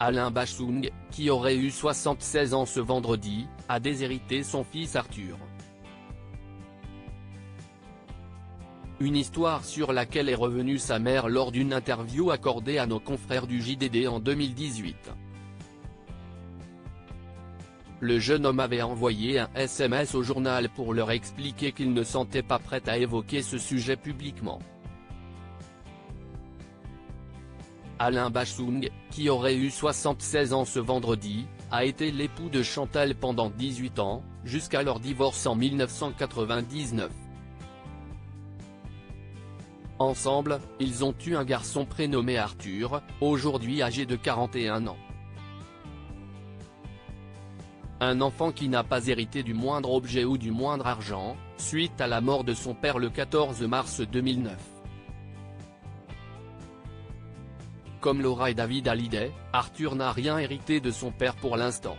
Alain Bashung, qui aurait eu 76 ans ce vendredi, a déshérité son fils Arthur. Une histoire sur laquelle est revenue sa mère lors d'une interview accordée à nos confrères du JDD en 2018. Le jeune homme avait envoyé un SMS au journal pour leur expliquer qu'il ne sentait pas prêt à évoquer ce sujet publiquement. Alain Bashung, qui aurait eu 76 ans ce vendredi, a été l'époux de Chantal pendant 18 ans, jusqu'à leur divorce en 1999. Ensemble, ils ont eu un garçon prénommé Arthur, aujourd'hui âgé de 41 ans. Un enfant qui n'a pas hérité du moindre objet ou du moindre argent, suite à la mort de son père le 14 mars 2009. Comme Laura et David Hallyday, Arthur n'a rien hérité de son père pour l'instant.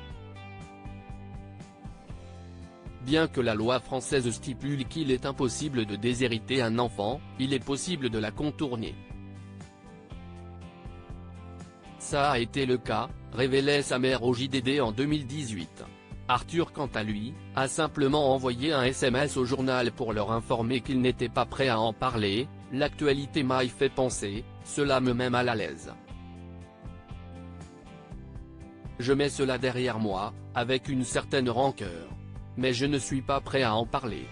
Bien que la loi française stipule qu'il est impossible de déshériter un enfant, il est possible de la contourner. Ça a été le cas, révélait sa mère au JDD en 2018. Arthur, quant à lui, a simplement envoyé un SMS au journal pour leur informer qu'il n'était pas prêt à en parler. L'actualité m'a fait penser, cela me met mal à l'aise. Je mets cela derrière moi, avec une certaine rancœur. Mais je ne suis pas prêt à en parler.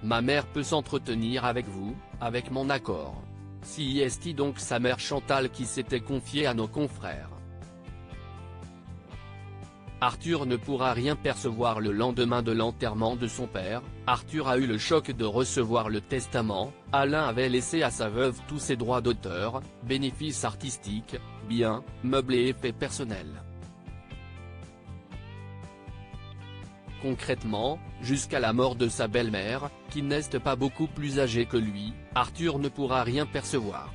Ma mère peut s'entretenir avec vous, avec mon accord. CIST donc sa mère Chantal qui s'était confiée à nos confrères. Arthur ne pourra rien percevoir le lendemain de l'enterrement de son père. Arthur a eu le choc de recevoir le testament. Alain avait laissé à sa veuve tous ses droits d'auteur, bénéfices artistiques, biens, meubles et effets personnels. Concrètement, jusqu'à la mort de sa belle-mère, qui n'est pas beaucoup plus âgée que lui, Arthur ne pourra rien percevoir.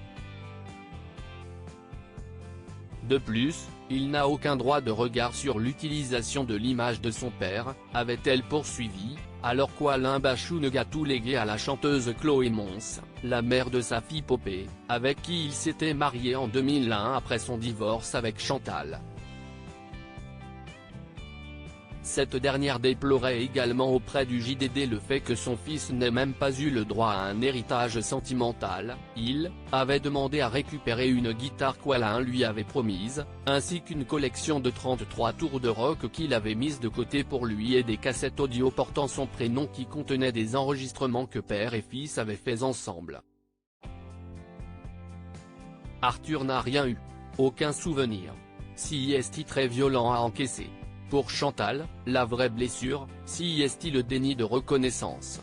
De plus, il n'a aucun droit de regard sur l'utilisation de l'image de son père, avait-elle poursuivi, alors qu'Alain Bashung a tout légué à la chanteuse Chloé Mons, la mère de sa fille Popée, avec qui il s'était marié en 2001 après son divorce avec Chantal. Cette dernière déplorait également auprès du JDD le fait que son fils n'ait même pas eu le droit à un héritage sentimental. Il avait demandé à récupérer une guitare qu'Alain lui avait promise, ainsi qu'une collection de 33 tours de rock qu'il avait mise de côté pour lui et des cassettes audio portant son prénom qui contenaient des enregistrements que père et fils avaient faits ensemble. Arthur n'a rien eu. Aucun souvenir. CIST très violent à encaisser. Pour Chantal, la vraie blessure, CIST le déni de reconnaissance.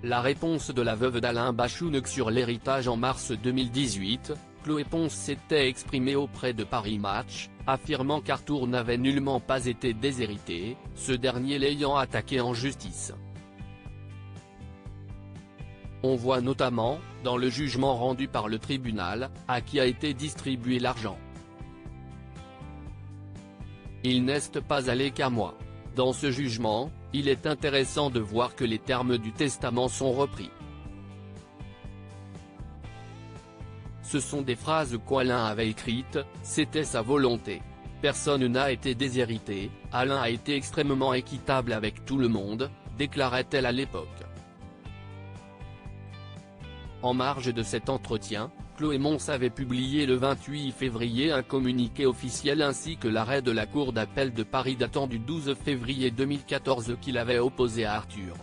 La réponse de la veuve d'Alain Bashung sur l'héritage en mars 2018, Chloé Mons s'était exprimée auprès de Paris Match, affirmant qu'Arthur n'avait nullement pas été déshérité, ce dernier l'ayant attaqué en justice. On voit notamment, dans le jugement rendu par le tribunal, à qui a été distribué l'argent. Il n'est pas allé qu'à moi. Dans ce jugement, il est intéressant de voir que les termes du testament sont repris. Ce sont des phrases qu'Alain avait écrites, c'était sa volonté. Personne n'a été déshérité, Alain a été extrêmement équitable avec tout le monde, déclarait-elle à l'époque. En marge de cet entretien, Chloé Mons avait publié le 28 février un communiqué officiel ainsi que l'arrêt de la Cour d'appel de Paris datant du 12 février 2014 qui l'avait opposé à Arthur.